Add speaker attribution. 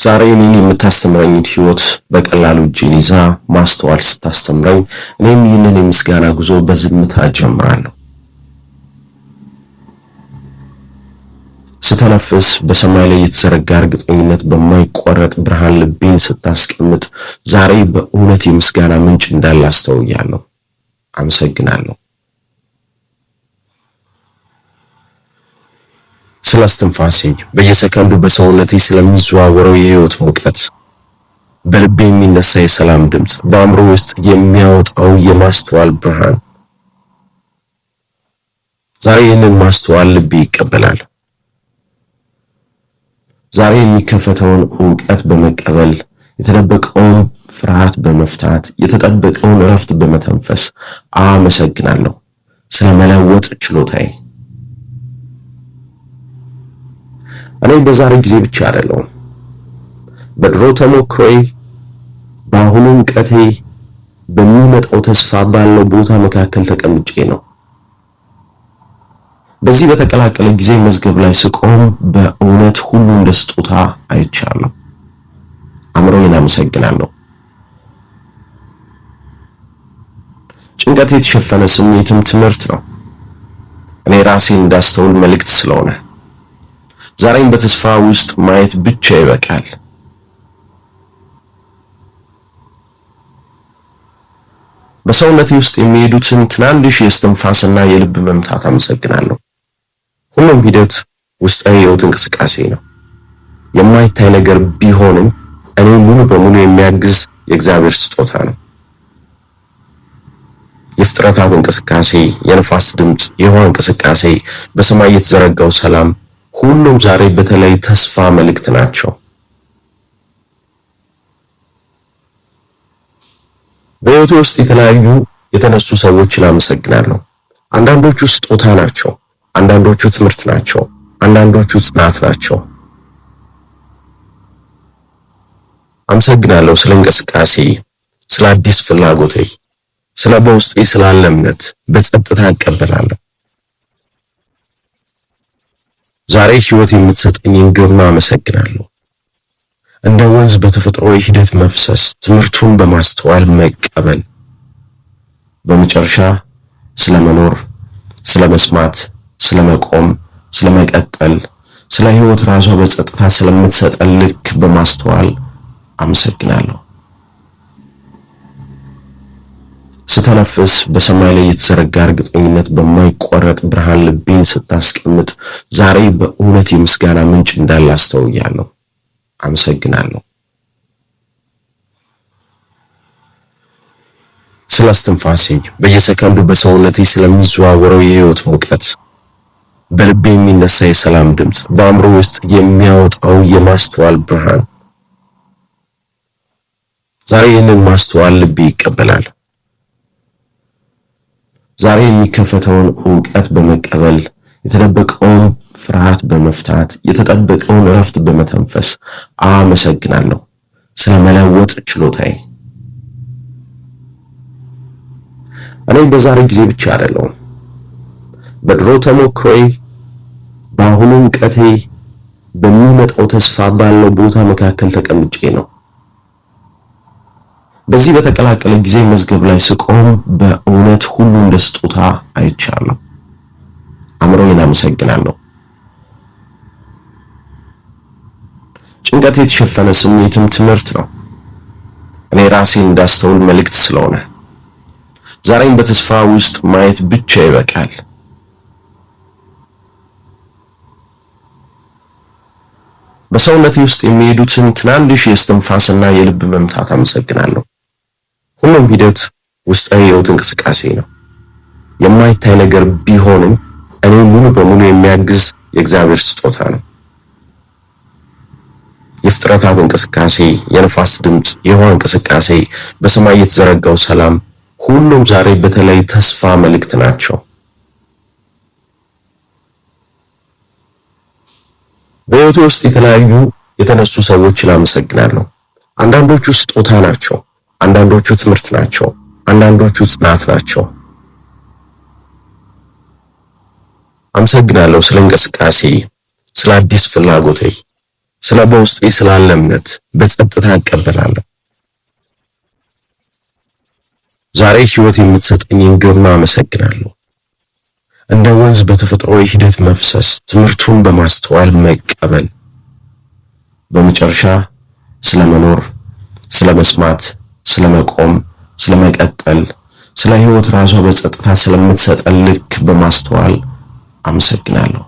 Speaker 1: ዛሬ እኔን የምታስተምረኝ ህይወት በቀላሉ እጄን ይዛ ማስተዋል ስታስተምረኝ እኔም ይህንን የምስጋና ጉዞ በዝምታ ጀምራለሁ። ስተነፍስ በሰማይ ላይ የተዘረጋ እርግጠኝነት በማይቆረጥ ብርሃን ልቤን ስታስቀምጥ ዛሬ በእውነት የምስጋና ምንጭ እንዳለ አስተውያለሁ። አመሰግናለሁ። ስለ እስትንፋሴ በየሰከንዱ በሰውነቴ ስለሚዘዋወረው የህይወት ሙቀት፣ በልቤ የሚነሳ የሰላም ድምፅ፣ በአእምሮ ውስጥ የሚያወጣው የማስተዋል ብርሃን፣ ዛሬ ይህንን ማስተዋል ልቤ ይቀበላል። ዛሬ የሚከፈተውን ዕውቀት በመቀበል የተደበቀውን ፍርሃት በመፍታት የተጠበቀውን እረፍት በመተንፈስ አመሰግናለሁ ስለ መለወጥ ችሎታዬ። እኔ በዛሬ ጊዜ ብቻ አይደለሁም፣ በድሮ ተሞክሮዬ፣ በአሁኑ ዕውቀቴ፣ በሚመጣው ተስፋ ባለው ቦታ መካከል ተቀምጬ ነው። በዚህ በተቀላቀለ ጊዜ መዝገብ ላይ ስቆም በእውነት ሁሉ እንደ ስጦታ አይቻለሁ። አእምሮዬን አመሰግናለሁ። ጭንቀት የተሸፈነ ስሜትም ትምህርት ነው። እኔ ራሴን እንዳስተውል መልእክት ስለሆነ ዛሬም በተስፋ ውስጥ ማየት ብቻ ይበቃል። በሰውነቴ ውስጥ የሚሄዱትን ትናንሽ የእስትንፋስና የልብ መምታት አመሰግናለሁ። ሁሉም ሂደት ውስጣዊ የህይወት እንቅስቃሴ ነው። የማይታይ ነገር ቢሆንም እኔ ሙሉ በሙሉ የሚያግዝ የእግዚአብሔር ስጦታ ነው። የፍጥረታት እንቅስቃሴ፣ የነፋስ ድምፅ፣ የውሃ እንቅስቃሴ፣ በሰማይ የተዘረጋው ሰላም፣ ሁሉም ዛሬ በተለይ ተስፋ መልእክት ናቸው። በህይወቴ ውስጥ የተለያዩ የተነሱ ሰዎችን አመሰግናለሁ። አንዳንዶቹ ስጦታ ናቸው፣ አንዳንዶቹ ትምህርት ናቸው፣ አንዳንዶቹ ጽናት ናቸው። አመሰግናለሁ ስለ እንቅስቃሴ፣ ስለ አዲስ ፍላጎቴ፣ ስለ በውስጤ ስላለ እምነት በጸጥታ እቀበላለሁ። ዛሬ ህይወት የምትሰጠኝን ግርማ አመሰግናለሁ። እንደ ወንዝ በተፈጥሮ ሂደት መፍሰስ፣ ትምህርቱን በማስተዋል መቀበል፣ በመጨረሻ ስለ መኖር፣ ስለ መስማት፣ ስለ መቆም፣ ስለ መቀጠል፣ ስለ ህይወት ራሷ በጸጥታ ስለምትሰጠን ልክ በማስተዋል አመሰግናለሁ። ስተነፍስ በሰማይ ላይ የተዘረጋ እርግጠኝነት በማይቆረጥ ብርሃን ልቤን ስታስቀምጥ ዛሬ በእውነት የምስጋና ምንጭ እንዳለ አስተውያለሁ። አመሰግናለሁ። ስለ እስትንፋሴ በየሰከንዱ በሰውነቴ ስለሚዘዋወረው የህይወት ሙቀት፣ በልቤ የሚነሳ የሰላም ድምፅ፣ በአእምሮ ውስጥ የሚያወጣው የማስተዋል ብርሃን፣ ዛሬ ይህንን ማስተዋል ልቤ ይቀበላል። ዛሬ የሚከፈተውን ዕውቀት በመቀበል የተደበቀውን ፍርሃት በመፍታት የተጠበቀውን እረፍት በመተንፈስ አመሰግናለሁ ስለ መለወጥ ችሎታዬ። እኔ በዛሬ ጊዜ ብቻ አይደለሁም፣ በድሮ ተሞክሮዬ፣ በአሁኑ ዕውቀቴ፣ በሚመጣው ተስፋ ባለው ቦታ መካከል ተቀምጬ ነው። በዚህ በተቀላቀለ ጊዜ መዝገብ ላይ ስቆም በእውነት ሁሉ እንደ ስጦታ አይቻለሁ። አእምሮዬን አመሰግናለሁ። ጭንቀት የተሸፈነ ስሜትም ትምህርት ነው። እኔ ራሴን እንዳስተውል መልእክት ስለሆነ ዛሬም በተስፋ ውስጥ ማየት ብቻ ይበቃል። በሰውነቴ ውስጥ የሚሄዱትን ትናንሽ የእስትንፋስና የልብ መምታት አመሰግናለሁ። ሁሉም ሂደት ውስጣዊ የህይወት እንቅስቃሴ ነው። የማይታይ ነገር ቢሆንም እኔ ሙሉ በሙሉ የሚያግዝ የእግዚአብሔር ስጦታ ነው። የፍጥረታት እንቅስቃሴ፣ የነፋስ ድምፅ፣ የውሃ እንቅስቃሴ፣ በሰማይ የተዘረጋው ሰላም፣ ሁሉም ዛሬ በተለይ ተስፋ መልእክት ናቸው። በህይወቴ ውስጥ የተለያዩ የተነሱ ሰዎችን አመሰግናለሁ። አንዳንዶቹ ስጦታ ናቸው፣ አንዳንዶቹ ትምህርት ናቸው፣ አንዳንዶቹ ጽናት ናቸው። አመሰግናለሁ ስለ እንቅስቃሴ፣ ስለ አዲስ ፍላጎቴ፣ ስለ በውስጤ ስላለ እምነት በጸጥታ እቀበላለሁ። ዛሬ ህይወት የምትሰጠኝን ግርማ አመሰግናለሁ። እንደ ወንዝ በተፈጥሮዊ ሂደት መፍሰስ፣ ትምህርቱን በማስተዋል መቀበል። በመጨረሻ ስለመኖር፣ ስለመስማት፣ ስለመቆም፣ ስለመቀጠል፣ ስለ ህይወት ራሷ በጸጥታ ስለምትሰጠን ልክ በማስተዋል አመሰግናለሁ።